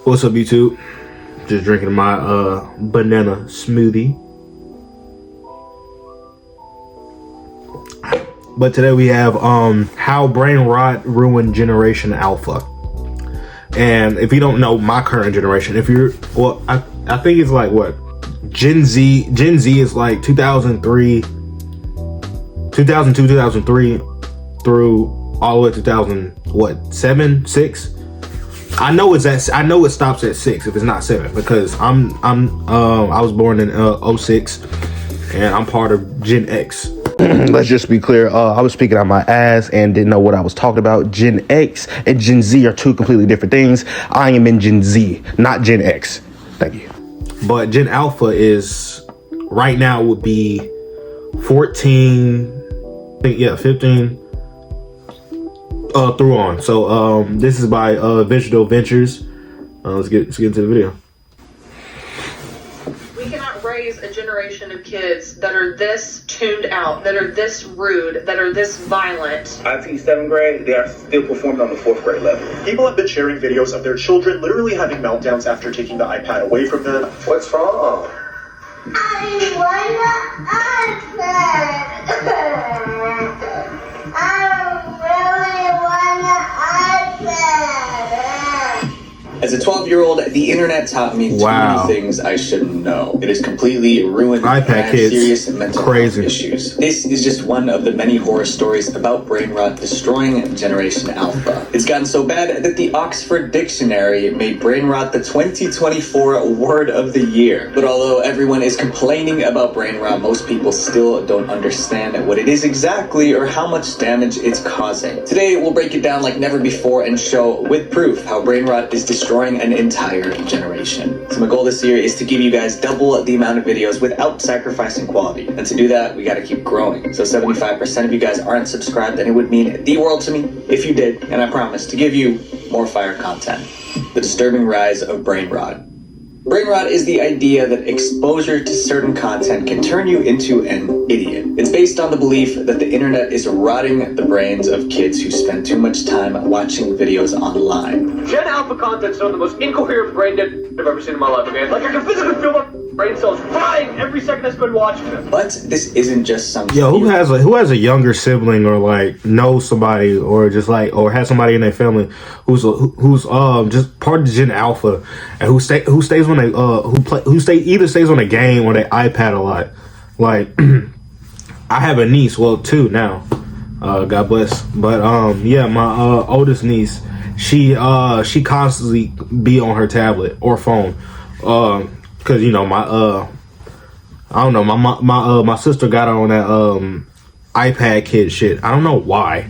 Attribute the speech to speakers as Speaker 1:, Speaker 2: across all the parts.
Speaker 1: What's up, YouTube? Just drinking my banana smoothie. But today we have how brain rot ruined Generation Alpha. And if you don't know my current generation, if you're, well, I think it's like what? Gen Z is like 2002, 2003 through all the way to 2007, 6. I know it stops at 6 if it's not 7, because I was born in 06 and I'm part of Gen X. Let's just be clear, I was speaking out my ass and didn't know what I was talking about. Gen X and Gen Z are two completely different things. I am in Gen Z, not Gen X. Thank you. But Gen Alpha is right now would be 14, I think, yeah, 15 through on. So this is by Vegetal Ventures. Let's get into the video.
Speaker 2: We cannot raise a generation of kids that are this tuned out, that are this rude, that are this violent.
Speaker 3: I teach 7th grade, they are still performing on the 4th grade level.
Speaker 4: People have been sharing videos of their children literally having meltdowns after taking the iPad away from them.
Speaker 3: What's wrong?
Speaker 5: I want an iPad. I really want an iPad.
Speaker 6: As a 12-year-old, the internet taught me too many things I shouldn't know. It has completely ruined
Speaker 1: iPad kids.
Speaker 6: Serious mental health issues. This is just one of the many horror stories about brain rot destroying Generation Alpha. It's gotten so bad that the Oxford Dictionary made brain rot the 2024 word of the year. But although everyone is complaining about brain rot, most people still don't understand what it is exactly or how much damage it's causing. Today, we'll break it down like never before and show with proof how brain rot is destroying an entire generation. So my goal this year is to give you guys double the amount of videos without sacrificing quality. And to do that, we gotta keep growing. So 75% of you guys aren't subscribed, and it would mean the world to me if you did, and I promise to give you more fire content. The disturbing rise of brain rot. Brain rot is the idea that exposure to certain content can turn you into an idiot. It's based on the belief that the internet is rotting the brains of kids who spend too much time watching videos online.
Speaker 7: Gen Alpha content's some of the most incoherent brain dead I've ever seen in my life, okay? Like I can physically feel my brain cells frying every second I spend watching them.
Speaker 6: But this isn't just some...
Speaker 1: Yo, who has a younger sibling or like knows somebody or just like or has somebody in their family who's just part of Gen Alpha and who stays on either stays on a game or their iPad a lot. Like I have a niece, well, 2 now. God bless. But yeah, my oldest niece, she constantly be on her tablet or phone. Cause you know I don't know, my sister got her on that iPad kid shit. I don't know why.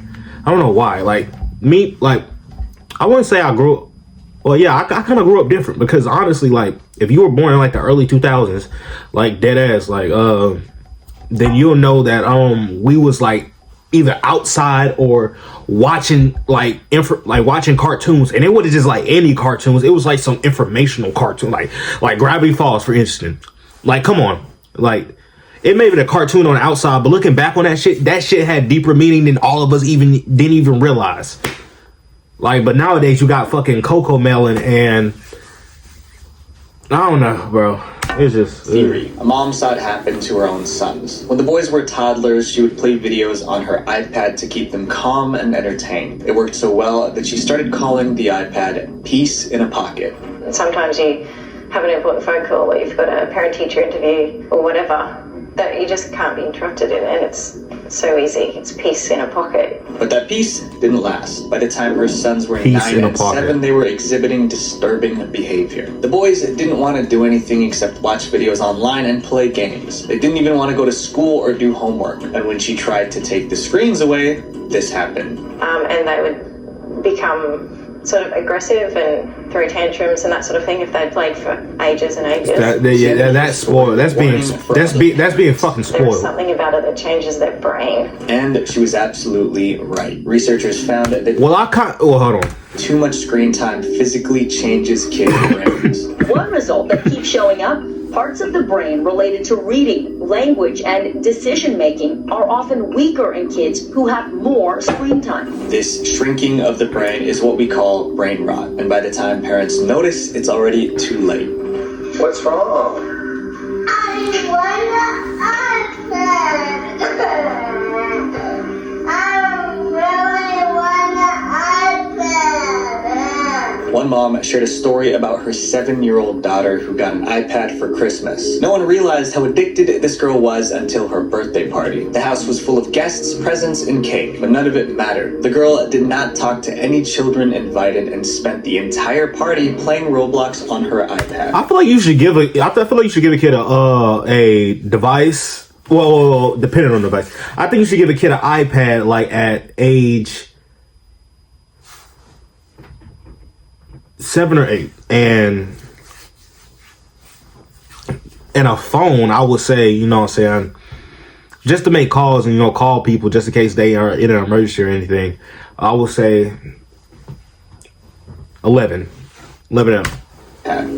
Speaker 1: Like me, like I wouldn't say I grew up. Well, yeah, I kind of grew up different because honestly, like if you were born in like the early 2000s, like dead ass, like then you'll know that we was like either outside or watching like watching cartoons, and it wasn't just like any cartoons. It was like some informational cartoon, like Gravity Falls, for instance. Like, come on, like it may be a cartoon on the outside, but looking back on that shit had deeper meaning than all of us didn't even realize. Like, but nowadays you got fucking Coco Melon and I don't know, bro. It's just...
Speaker 6: Theory. A mom saw it happen to her own sons. When the boys were toddlers, she would play videos on her iPad to keep them calm and entertained. It worked so well that she started calling the iPad Peace in a Pocket.
Speaker 8: Sometimes you have an important phone call or you've got a parent-teacher interview or whatever that you just can't be interrupted in, and it's so easy. It's peace in a pocket.
Speaker 6: But that peace didn't last. By the time her sons were 9 and 7, they were exhibiting disturbing behavior. The boys didn't want to do anything except watch videos online and play games. They didn't even want to go to school or do homework. And when she tried to take the screens away, this happened.
Speaker 8: And they would become sort of aggressive and throw tantrums and that sort of thing if they'd played for ages and ages.
Speaker 1: That's spoiled. That's being fucking spoiled.
Speaker 8: There's something about it that changes their brain.
Speaker 6: And she was absolutely right. Researchers found that
Speaker 1: hold on.
Speaker 6: Too much screen time physically changes kids' brains.
Speaker 9: One result that keeps showing up, Parts of the brain related to reading, language, and decision making are often weaker in kids who have more screen time.
Speaker 6: This shrinking of the brain is what we call brain rot, and by the time parents notice, it's already too late.
Speaker 3: What's wrong?
Speaker 5: I want an iPad. I really want an iPad.
Speaker 6: One mom shared a story about her 7-year-old daughter who got an iPad for Christmas. No one realized how addicted this girl was until her birthday party. The house was full of guests, presents, and cake, but none of it mattered. The girl did not talk to any children invited and spent the entire party playing Roblox on her iPad.
Speaker 1: I feel like you should give a kid a device. Well, depending on the device. I think you should give a kid an iPad like at age 7 or 8, and a phone. I would say, you know what I'm saying, just to make calls and, you know, call people just in case they are in an emergency or anything. I would say 11 and up.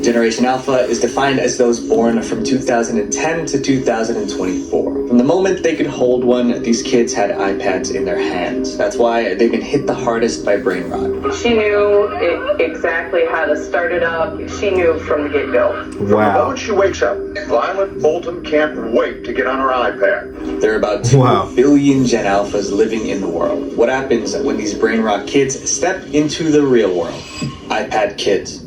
Speaker 6: Generation Alpha is defined as those born from 2010 to 2024. From the moment they could hold one, these kids had iPads in their hands. That's why they've been hit the hardest by brain rot.
Speaker 2: She knew exactly how to start it up. She knew from the get-go.
Speaker 4: From the
Speaker 1: Wow.
Speaker 4: moment she wakes up, Violet Bolton can't wait to get on her iPad.
Speaker 6: There are about 2
Speaker 1: Wow.
Speaker 6: billion Gen Alphas living in the world. What happens when these brain rot kids step into the real world? iPad kids.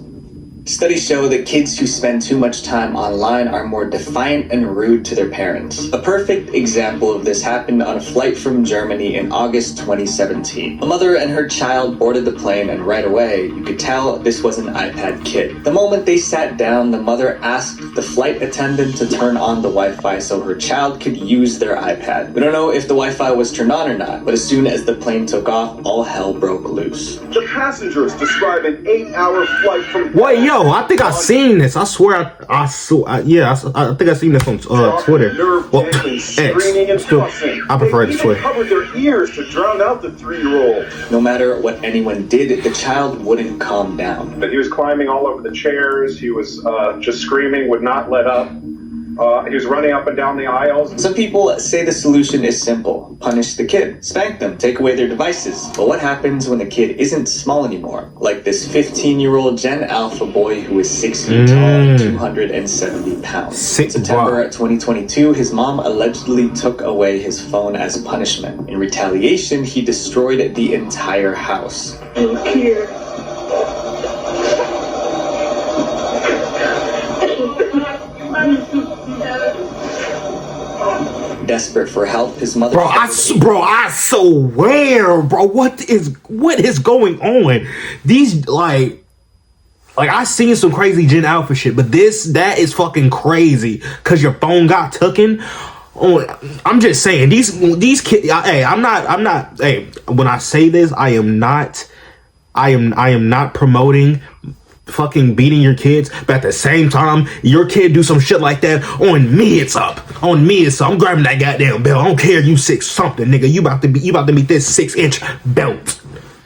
Speaker 6: Studies show that kids who spend too much time online are more defiant and rude to their parents. A perfect example of this happened on a flight from Germany in August 2017. A mother and her child boarded the plane, and right away, you could tell this was an iPad kid. The moment they sat down, the mother asked the flight attendant to turn on the Wi-Fi so her child could use their iPad. We don't know if the Wi-Fi was turned on or not, but as soon as the plane took off, all hell broke loose.
Speaker 4: The passengers describe an 8-hour flight from...
Speaker 1: Wait, yo, I think I've seen this. I swear, I think I've seen this on Twitter. Well, X. Still, I prefer it to Twitter.
Speaker 4: Covered their ears to drown out the 3-year-old.
Speaker 6: No matter what anyone did, the child wouldn't calm down.
Speaker 10: But he was climbing all over the chairs. He was just screaming, would not let up. He was running up and down the aisles.
Speaker 6: Some people say the solution is simple. Punish the kid. Spank them. Take away their devices. But what happens when the kid isn't small anymore? Like this 15-year-old Gen Alpha boy who is 6 feet tall and 270 pounds. In September 2022, his mom allegedly took away his phone as punishment. In retaliation, he destroyed the entire house. Desperate for help, his mother...
Speaker 1: I swear, bro, what is going on? These, like I seen some crazy Gen Alpha shit, but that is fucking crazy, because your phone got taken. Oh, I'm just saying, these kids, hey, I'm not, hey, when I say this, I am not promoting fucking beating your kids, but at the same time, your kid do some shit like that, on me it's up. I'm grabbing that goddamn belt. I don't care if you 6 something, nigga. You about to meet this 6-inch belt.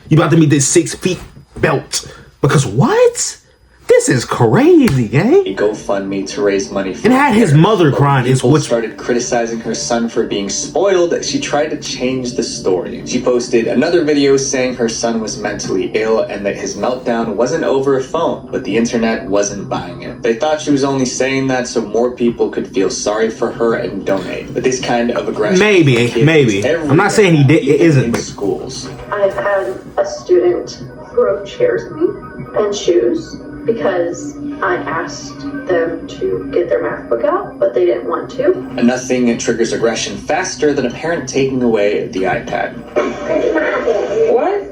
Speaker 1: You about to meet this 6 feet belt. Because what? This is crazy, gang.
Speaker 6: A GoFundMe to raise money for
Speaker 1: and had his mother crying.
Speaker 6: People started criticizing her son for being spoiled. She tried to change the story. She posted another video saying her son was mentally ill and that his meltdown wasn't over a phone, but the internet wasn't buying it. They thought she was only saying that so more people could feel sorry for her and donate. But this kind of aggression,
Speaker 1: maybe. I'm not saying he did. It isn't.
Speaker 6: In schools.
Speaker 11: I've had a student throw chairs at me and shoes because I asked them to get their math book out, but they didn't want to.
Speaker 6: And nothing triggers aggression faster than a parent taking away the iPad.
Speaker 11: What?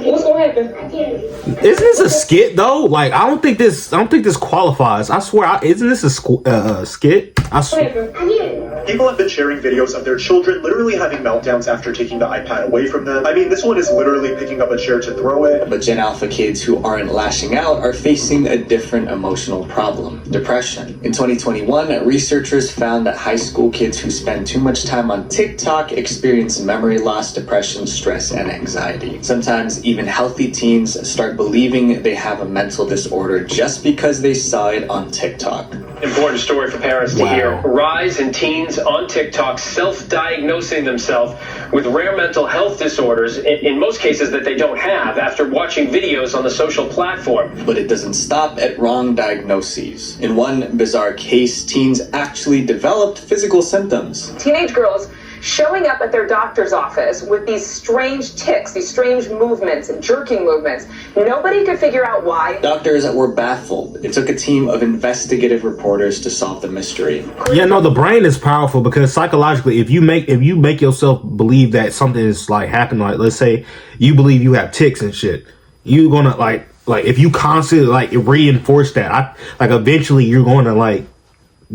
Speaker 11: What's gonna happen?
Speaker 1: Isn't this a skit though? Like, I don't think this qualifies. I swear, isn't this a skit? I swear.
Speaker 4: People have been sharing videos of their children literally having meltdowns after taking the iPad away from them. I mean, this one is literally picking up a chair to throw it.
Speaker 6: But Gen Alpha kids who aren't lashing out are facing a different emotional problem: depression. In 2021, researchers found that high school kids who spend too much time on TikTok experience memory loss, depression, stress, and anxiety. Sometimes even healthy teens start believing they have a mental disorder just because they saw it on TikTok.
Speaker 7: Important story for parents to hear. Rise in teens on TikTok self-diagnosing themselves with rare mental health disorders, in most cases that they don't have, after watching videos on the social platform.
Speaker 6: But it doesn't stop at wrong diagnoses. In one bizarre case, teens actually developed physical symptoms.
Speaker 12: Teenage girls showing up at their doctor's office with these strange tics, these strange movements and jerking movements. Nobody could figure out why.
Speaker 6: Doctors were baffled. It took a team of investigative reporters to solve the mystery.
Speaker 1: Yeah, no, the brain is powerful because psychologically, if you make yourself believe that something is like happening, like let's say you believe you have tics and shit, you're gonna like if you constantly like reinforce that, eventually you're going to like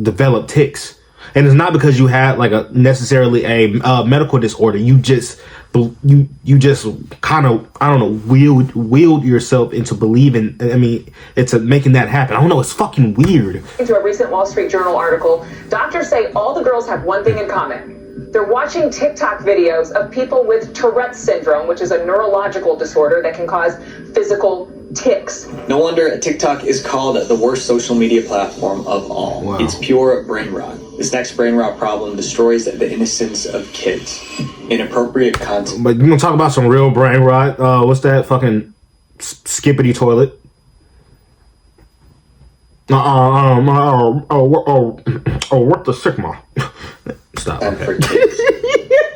Speaker 1: develop tics. And it's not because you had like necessarily a medical disorder. You just kind of, I don't know, willed yourself into believing. I mean, it's making that happen. I don't know. It's fucking weird.
Speaker 12: Into a recent Wall Street Journal article, doctors say all the girls have one thing in common. They're watching TikTok videos of people with Tourette's syndrome, which is a neurological disorder that can cause physical tics.
Speaker 6: No wonder TikTok is called the worst social media platform of all.
Speaker 1: Wow.
Speaker 6: It's pure brain rot. This next brain rot problem destroys the innocence of kids. Inappropriate content.
Speaker 1: But you're gonna talk about some real brain rot. What's that fucking skippity toilet? What the sigma? Stop.
Speaker 6: And for kids.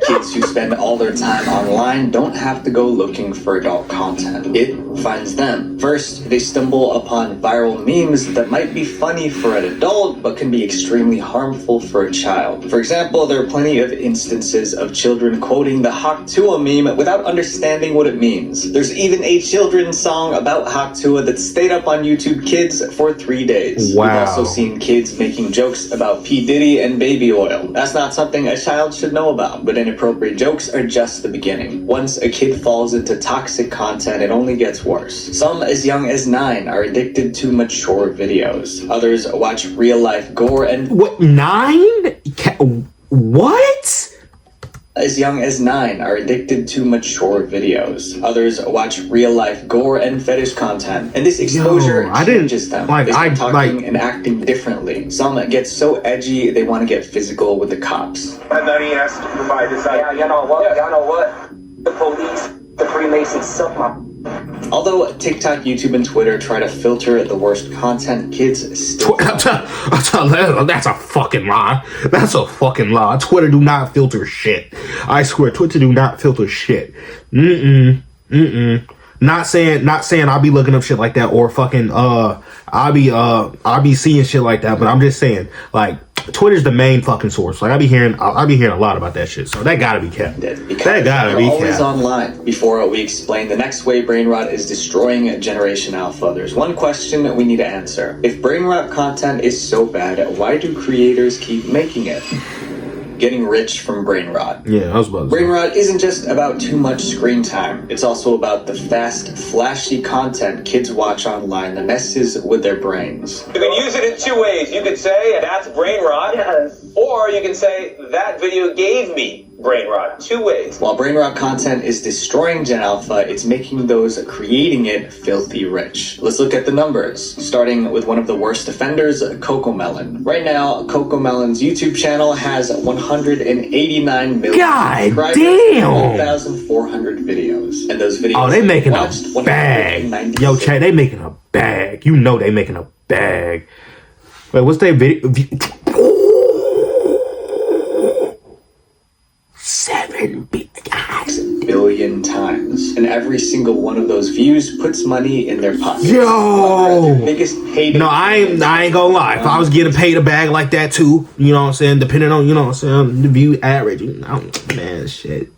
Speaker 6: Kids who spend all their time online don't have to go looking for adult content. It finds them. First, they stumble upon viral memes that might be funny for an adult, but can be extremely harmful for a child. For example, there are plenty of instances of children quoting the Hawk Tuah meme without understanding what it means. There's even a children's song about Hawk Tuah that stayed up on YouTube Kids for 3 days.
Speaker 1: Wow.
Speaker 6: We've also seen kids making jokes about P. Diddy and baby oil. That's not something a child should know about, but inappropriate jokes are just the beginning. Once a kid falls into toxic content, it only gets worse. Some as young as 9 are addicted to mature videos. Others watch real-life gore and...
Speaker 1: What, 9? What?
Speaker 6: As young as 9 are addicted to mature videos. Others watch real-life gore and fetish content. And this exposure changes them. They start talking and acting differently. Some get so edgy, they want to get physical with the cops.
Speaker 3: And then he has to provide his ID.
Speaker 13: Y'all know what? The police, the Freemasons suck my...
Speaker 6: Although TikTok, YouTube, and Twitter try to filter the worst content, kids still...
Speaker 1: That's a fucking lie. That's a fucking lie. Twitter do not filter shit. I swear, Twitter do not filter shit. Not saying I'll be looking up shit like that or fucking I'll be seeing shit like that, but I'm just saying, like, Twitter's the main fucking source. Like, I'll be hearing a lot about that shit. So that gotta be kept. That gotta be kept.
Speaker 6: Always online. Before we explain the next way brain rot is destroying Generation Alpha, there's one question we need to answer. If brain rot content is so bad, why do creators keep making it? Getting rich from brain rot.
Speaker 1: Yeah, I was about to say.
Speaker 6: Brain rot isn't just about too much screen time. It's also about the fast, flashy content kids watch online that messes with their brains.
Speaker 7: You can use it in 2 ways. You could say, that's brain rot.
Speaker 12: Yes.
Speaker 7: Or you can say, that video gave me brain rot. 2 ways.
Speaker 6: While brain rot content is destroying Gen Alpha, it's making those creating it filthy rich. Let's look at the numbers. Starting with one of the worst offenders, CoComelon. Right now, CoComelon's YouTube channel has 189 million subscribers,
Speaker 1: damn!
Speaker 6: 1,400 videos. And those videos...
Speaker 1: Oh, they making a bag. Yo, chat, they making a bag. You know they making a bag. Wait, what's their video? 7
Speaker 6: billion times, and every single one of those views puts money in their pocket.
Speaker 1: Yo,
Speaker 6: their biggest payday.
Speaker 1: No, I ain't gonna lie. If I was getting paid a bag like that too, you know what I'm saying, depending on, you know what I'm saying, the view average, man, shit.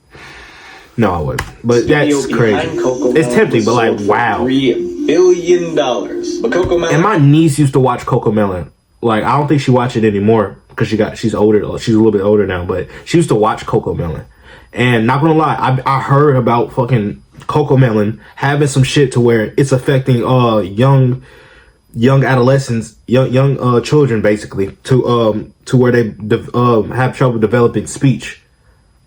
Speaker 1: No, I wouldn't. But that's crazy. It's tempting, but like, wow.
Speaker 6: $3 billion. But CoComelon.
Speaker 1: And my niece used to watch CoComelon like, I don't think she watch it anymore because she's older. She's a little bit older now, but she used to watch Coco Melon. And not gonna lie, I heard about fucking Coco Melon having some shit to where it's affecting young adolescents, young children, basically, to where they have trouble developing speech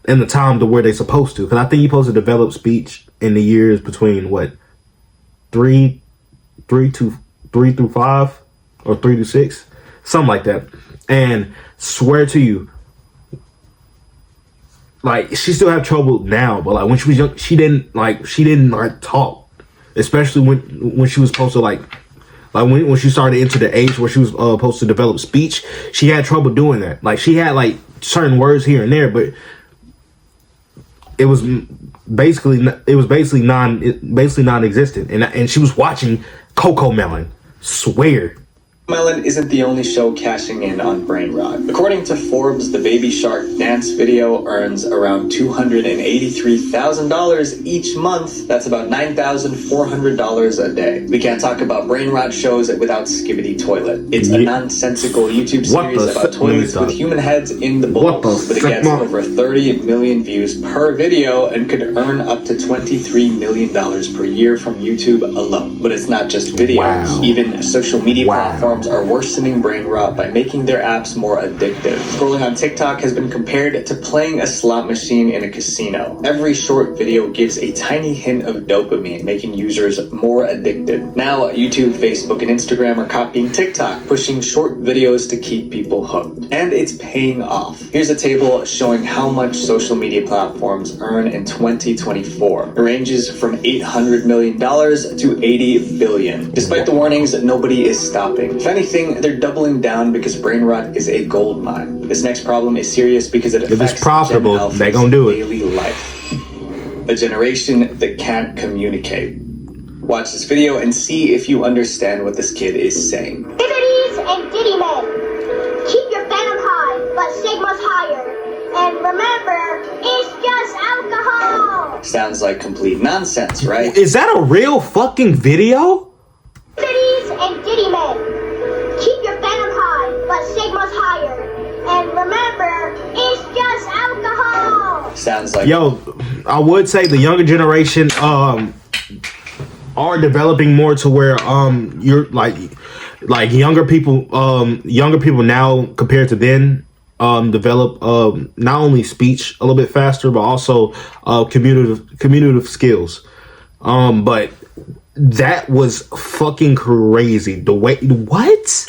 Speaker 1: in the time to where they're supposed to. Because I think you're supposed to develop speech in the years between what, 3 through 5 or 3 to 6, something like that. And swear to you, like, she still have trouble now, but like when she was young, she didn't talk, especially when she was supposed to like when she started into the age where she was supposed to develop speech. She had trouble doing that. Like, she had like certain words here and there, but it was basically non-existent. And she was watching Coco Melon. Swear.
Speaker 6: Melon isn't the only show cashing in on brain rot. According to Forbes, the Baby Shark dance video earns around $283,000 each month. That's about $9,400 a day. We can't talk about brain rot shows without Skibidi Toilet. It's a nonsensical YouTube series about toilets with human heads in the bowls, but it gets over 30 million views per video and could earn up to $23 million per year from YouTube alone. But it's not just videos. Wow. Even social media platforms are worsening brain rot by making their apps more addictive. Scrolling on TikTok has been compared to playing a slot machine in a casino. Every short video gives a tiny hint of dopamine, making users more addicted. Now, YouTube, Facebook, and Instagram are copying TikTok, pushing short videos to keep people hooked. And it's paying off. Here's a table showing how much social media platforms earn in 2024. It ranges from $800 million to $80 billion. Despite the warnings, nobody is stopping. If anything, they're doubling down because brain rot is a gold mine. This next problem is serious because it affects
Speaker 1: if it's profitable, they gonna do it.
Speaker 6: Daily life. A generation that can't communicate. Watch this video and see if you understand what this kid is saying.
Speaker 5: Bibbidis and Diddy men, keep your phantom high, but Sigma's higher. And remember, it's just alcohol.
Speaker 6: Sounds like complete nonsense, right?
Speaker 1: Is that a real fucking video?
Speaker 5: Bibbidis and Diddy men, keep your phantom high, but Sigma's higher. And remember, it's just alcohol.
Speaker 6: Sounds like...
Speaker 1: Yo, I would say the younger generation are developing more to where you're like younger people now compared to then develop not only speech a little bit faster, but also communicative skills. But that was fucking crazy. The way, what?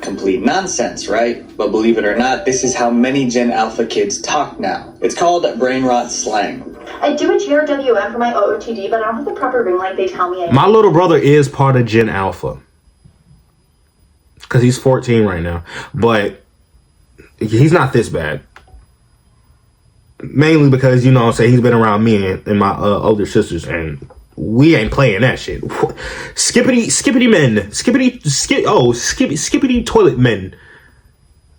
Speaker 6: Complete nonsense, right? But believe it or not, this is how many Gen Alpha kids talk now. It's called brain rot slang.
Speaker 11: I do a GRWM for my OOTD, but I don't have the proper ring like they tell me.
Speaker 1: My little brother is part of Gen Alpha because he's 14 right now, but he's not this bad. Mainly because, you know what I'm saying, he's been around me and my older sisters, and we ain't playing that shit. Skippity men. Skippity toilet men.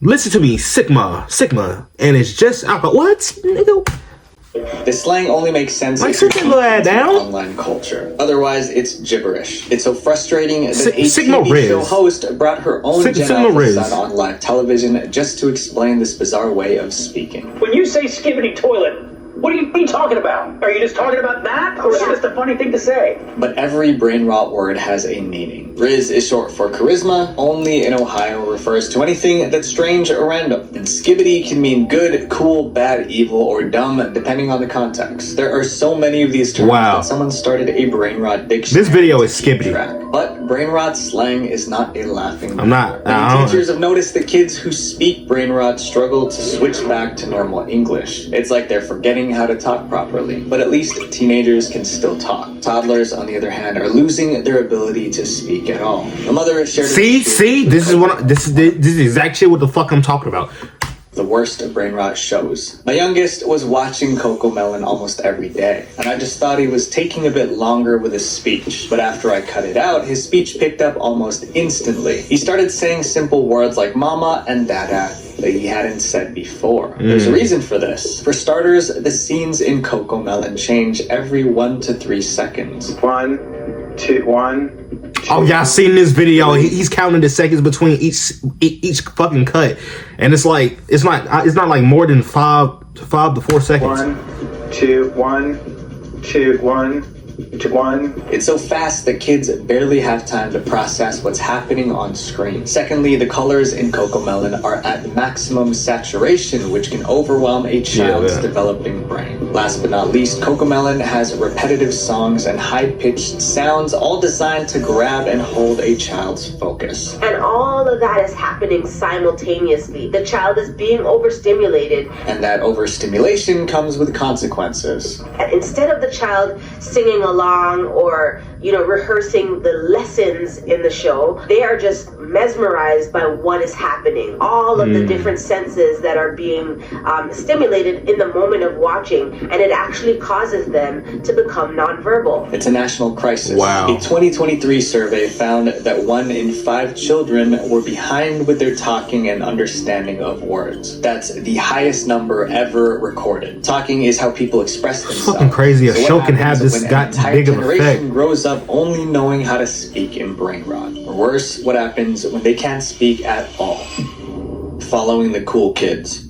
Speaker 1: Listen to me, Sigma. And it's just alcohol. What? Nigga?
Speaker 6: This slang only makes sense if you're online culture. Otherwise, it's gibberish. It's so frustrating that a TV show host brought her own Gen Alpha son on live television just to explain this bizarre way of speaking.
Speaker 13: When you say skibbity toilet, what are you talking about? Are you just talking about that? Or is it just a funny thing to say?
Speaker 6: But every brain rot word has a meaning. Riz is short for charisma, only in Ohio refers to anything that's strange or random. And skibbity can mean good, cool, bad, evil, or dumb, depending on the context. There are so many of these terms that someone started a brain rot dictionary.
Speaker 1: This video is skibbity.
Speaker 6: But brain rot slang is not a laughing matter.
Speaker 1: Many
Speaker 6: teachers have noticed that kids who speak brain rot struggle to switch back to normal English. It's like they're forgetting how to talk properly. But at least teenagers can still talk. Toddlers, on the other hand, are losing their ability to speak at all. A mother shared...
Speaker 1: This is the exact shit what the fuck I'm talking about.
Speaker 6: The worst of brain rot shows. My youngest was watching Coco Melon almost every day, and I just thought he was taking a bit longer with his speech. But after I cut it out, his speech picked up almost instantly. He started saying simple words like mama and dada that he hadn't said before. There's a reason for this. For starters, the scenes in Coco Melon change every 1 to 3 seconds.
Speaker 10: 1, 2, 1,
Speaker 1: Oh, y'all seen this video? He's counting the seconds between each fucking cut, and it's like it's not like more than 5 to 4 seconds.
Speaker 3: 1, 2, 1, 2, 1.
Speaker 6: It's so fast that kids barely have time to process what's happening on screen. Secondly, the colors in CoComelon are at maximum saturation, which can overwhelm a child's developing brain. Last but not least, CoComelon has repetitive songs and high-pitched sounds, all designed to grab and hold a child's focus.
Speaker 14: And all of that is happening simultaneously. The child is being overstimulated.
Speaker 6: And that overstimulation comes with consequences.
Speaker 14: And instead of the child singing along or rehearsing the lessons in the show, they are just mesmerized by what is happening, all of the different senses that are being stimulated in the moment of watching, and it actually causes them to become nonverbal.
Speaker 6: It's a national crisis.
Speaker 1: Wow.
Speaker 6: A 2023 survey found that 1 in 5 children were behind with their talking and understanding of words. That's the highest number ever recorded. Talking is how people express themselves.
Speaker 1: Fucking crazy. A
Speaker 6: So
Speaker 1: show
Speaker 6: what
Speaker 1: can have
Speaker 6: happens
Speaker 1: this
Speaker 6: when
Speaker 1: got
Speaker 6: an entire
Speaker 1: big of
Speaker 6: generation
Speaker 1: effect.
Speaker 6: grows up only knowing how to speak in brain rot? Or worse, what happens when they can't speak at all? Following the cool kids.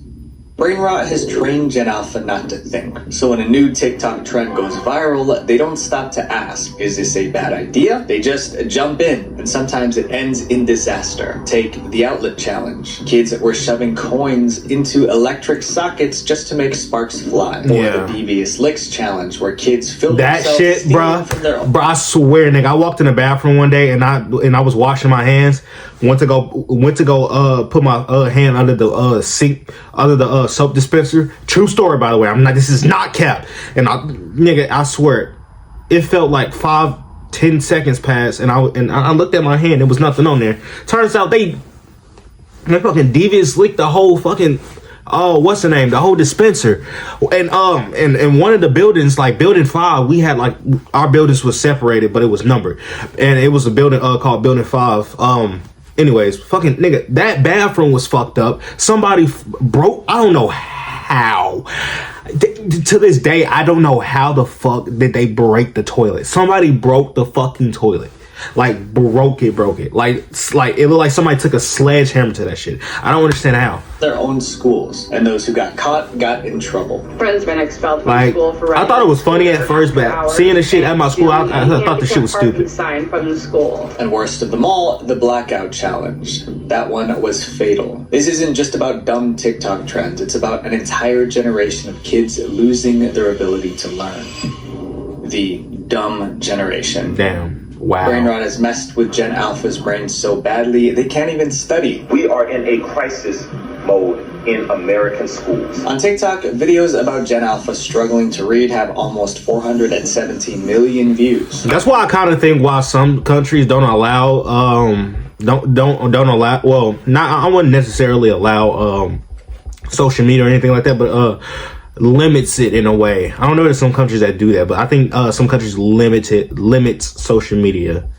Speaker 6: Brain rot has trained Gen Alpha not to think. So when a new TikTok trend goes viral, they don't stop to ask, is this a bad idea? They just jump in, and sometimes it ends in disaster. Take the outlet challenge. Kids were shoving coins into electric sockets just to make sparks fly. Or the devious licks challenge, where kids filled
Speaker 1: That
Speaker 6: themselves
Speaker 1: shit,
Speaker 6: stealing from their
Speaker 1: bruh, I swear, nigga. I walked in the bathroom one day and I was washing my hands. Went to go put my hand under the sink, under the soap dispenser. True story, by the way. This is not cap. And I swear, it felt like 5-10 seconds passed, and I looked at my hand. There was nothing on there. Turns out they fucking devious licked the whole fucking. Oh, what's the name? The whole dispenser. And one of the buildings, like building 5, we had like our buildings was separated, but it was numbered, and it was a building called building 5. Anyways, fucking nigga, that bathroom was fucked up. Somebody broke. I don't know how. To this day, I don't know how the fuck did they break the toilet. Somebody broke the fucking toilet. Like broke it. Like it looked like somebody took a sledgehammer to that shit. I don't understand how.
Speaker 6: Their own schools, and those who got caught got in trouble.
Speaker 11: Friends been expelled from
Speaker 1: Like,
Speaker 11: school for
Speaker 1: I thought it was funny at first, but seeing the shit at my school, I thought the shit was stupid.
Speaker 11: Signed from the school.
Speaker 6: And worst of them all, the blackout challenge. That one was fatal. This isn't just about dumb TikTok trends. It's about an entire generation of kids losing their ability to learn. The dumb generation.
Speaker 1: Damn. Wow.
Speaker 6: Brain rot has messed with Gen Alpha's brains so badly, they can't even study.
Speaker 3: We are in a crisis mode in American schools.
Speaker 6: On TikTok, videos about Gen Alpha struggling to read have almost 417 million views.
Speaker 1: That's why I kind of think why some countries don't allow, don't allow. Well, I wouldn't necessarily allow social media or anything like that, but limits it in a way. I don't know. There's some countries that do that, but I think some countries limits social media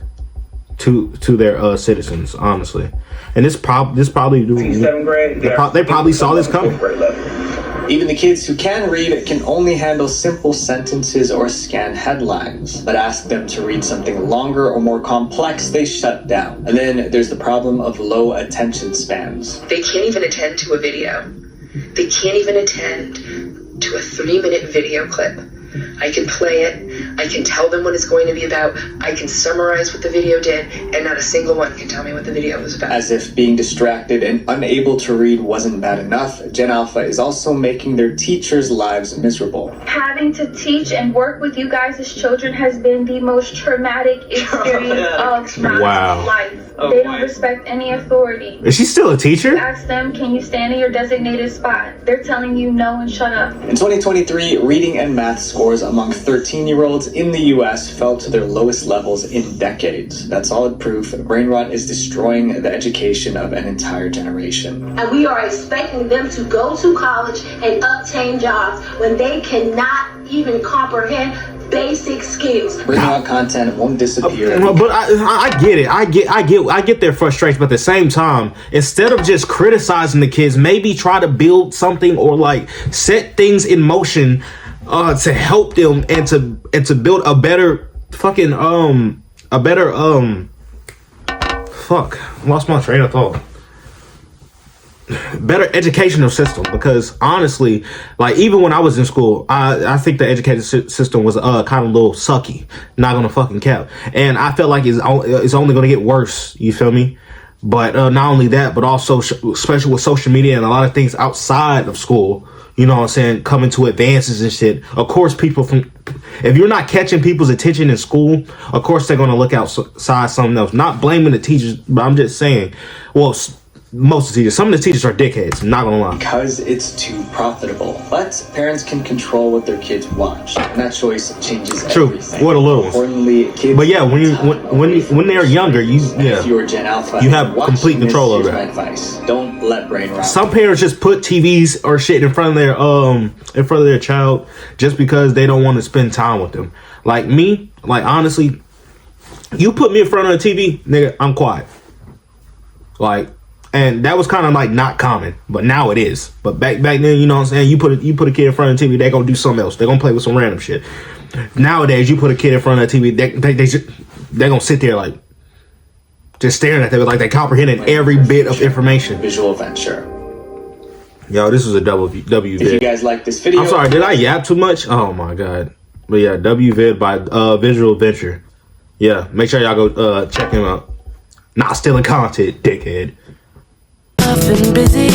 Speaker 1: to their citizens, honestly. And this probably
Speaker 3: 7th grade,
Speaker 6: they probably saw this coming. Even the kids who can read can only handle simple sentences or scan headlines. But ask them to read something longer or more complex, they shut down. And then there's the problem of low attention spans.
Speaker 2: They can't even attend to a video. They can't even attend to a 3-minute video clip. I can play it, I can tell them what it's going to be about, I can summarize what the video did, and not a single one can tell me what the video was about.
Speaker 6: As if being distracted and unable to read wasn't bad enough, Gen Alpha is also making their teachers' lives miserable.
Speaker 15: Having to teach and work with you guys as children has been the most traumatic experience of my life. They don't respect any authority.
Speaker 1: Is she still a teacher?
Speaker 15: You ask them, can you stand in your designated spot? They're telling you no and shut up.
Speaker 6: In 2023, reading and math scores among 13-year-olds in the US fell to their lowest levels in decades. That's solid proof brain rot is destroying the education of an entire generation.
Speaker 5: And we are expecting them to go to college and obtain jobs when they cannot even comprehend basic skills.
Speaker 6: Brain rot content won't disappear.
Speaker 1: But I get it. I get their frustration. But at the same time, instead of just criticizing the kids, maybe try to build something or like set things in motion to help them and to build a better fucking fuck, lost my train of thought. Better educational system, because honestly, like even when I was in school, I think the education system was kind of a little sucky. Not gonna fucking cap, and I felt like it's only gonna get worse. You feel me? But not only that, but also especially with social media and a lot of things outside of school. You know what I'm saying? Coming to advances and shit. Of course, if you're not catching people's attention in school, of course they're gonna look outside something else. Not blaming the teachers, but I'm just saying, well, most of the teachers, some of the teachers are dickheads, I'm not gonna lie.
Speaker 6: Because it's too profitable. But parents can control what their kids watch, and that choice changes everything.
Speaker 1: What a little one.
Speaker 6: Importantly, kids.
Speaker 1: But yeah, when they're younger,
Speaker 6: if you're Gen Alpha,
Speaker 1: you have complete control over that.
Speaker 6: Advice. Don't let brain rot.
Speaker 1: Some parents just put TVs or shit in front of their child just because they don't want to spend time with them. Like me, like honestly, you put me in front of a TV, nigga, I'm quiet. Like. And that was kind of like not common, but now it is. But back then, you know what I'm saying? You put a kid in front of the TV, they're gonna do something else. They're gonna play with some random shit. Nowadays, you put a kid in front of the TV, they're gonna sit there like just staring at them like they comprehended every bit of information.
Speaker 6: Visual venture.
Speaker 1: Yo, this is a W
Speaker 6: If you guys like this video,
Speaker 1: I'm sorry, did I yap too much? Oh my god. But yeah, WVid by Visual Venture. Yeah, make sure y'all go check him out. Not stealing content, dickhead.
Speaker 16: I've been busy,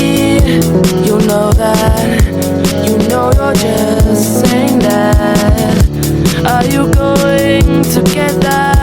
Speaker 16: you know that. You know you're just saying that. Are you going to get that?